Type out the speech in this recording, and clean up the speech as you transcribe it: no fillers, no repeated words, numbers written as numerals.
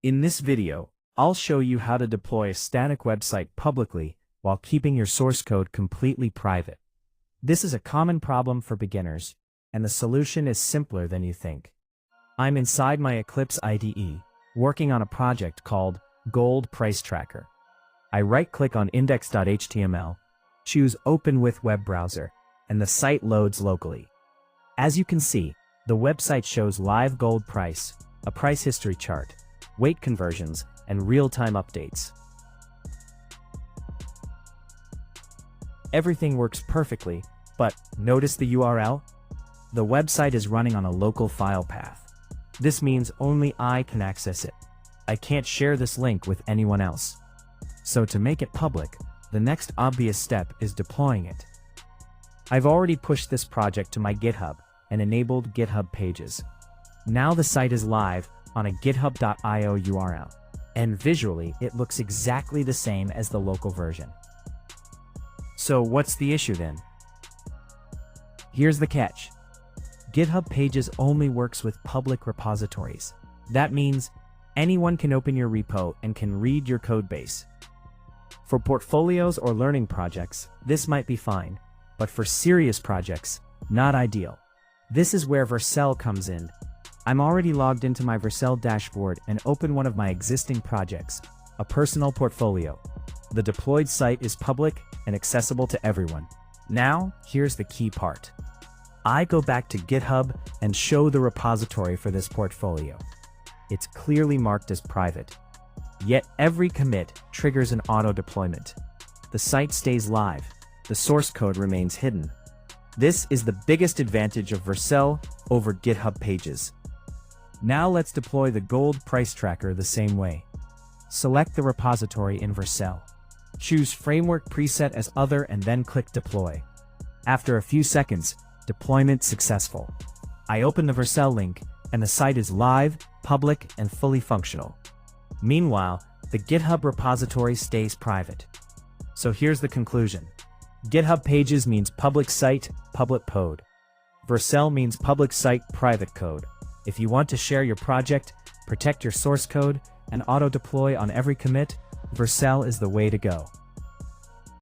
In this video, I'll show you how to deploy a static website publicly while keeping your source code completely private. This is a common problem for beginners, and the solution is simpler than you think. I'm inside my Eclipse IDE, working on a project called Gold Price Tracker. I right-click on index.html, choose Open with Web Browser, and the site loads locally. As you can see, the website shows live gold price, a price history chart, weight conversions, and real-time updates. Everything works perfectly, but notice the URL? The website is running on a local file path. This means only I can access it. I can't share this link with anyone else. So to make it public, the next obvious step is deploying it. I've already pushed this project to my GitHub and enabled GitHub Pages. Now the site is live on a github.io URL, and visually it looks exactly the same as the local version. So what's the issue then? Here's the catch. GitHub Pages only works with public repositories. That means anyone can open your repo and can read your codebase. For portfolios or learning projects, this might be fine, but for serious projects, not ideal. This is where Vercel comes in. I'm already logged into my Vercel dashboard and open one of my existing projects, a personal portfolio. The deployed site is public and accessible to everyone. Now, here's the key part. I go back to GitHub and show the repository for this portfolio. It's clearly marked as private. Yet every commit triggers an auto-deployment. The site stays live. The source code remains hidden. This is the biggest advantage of Vercel over GitHub Pages. Now let's deploy the Gold Price Tracker the same way. Select the repository in Vercel. Choose Framework Preset as Other and then click Deploy. After a few seconds, deployment successful. I open the Vercel link, and the site is live, public, and fully functional. Meanwhile, the GitHub repository stays private. So here's the conclusion. GitHub Pages means public site, public code. Vercel means public site, private code. If you want to share your project, protect your source code, and auto-deploy on every commit, Vercel is the way to go.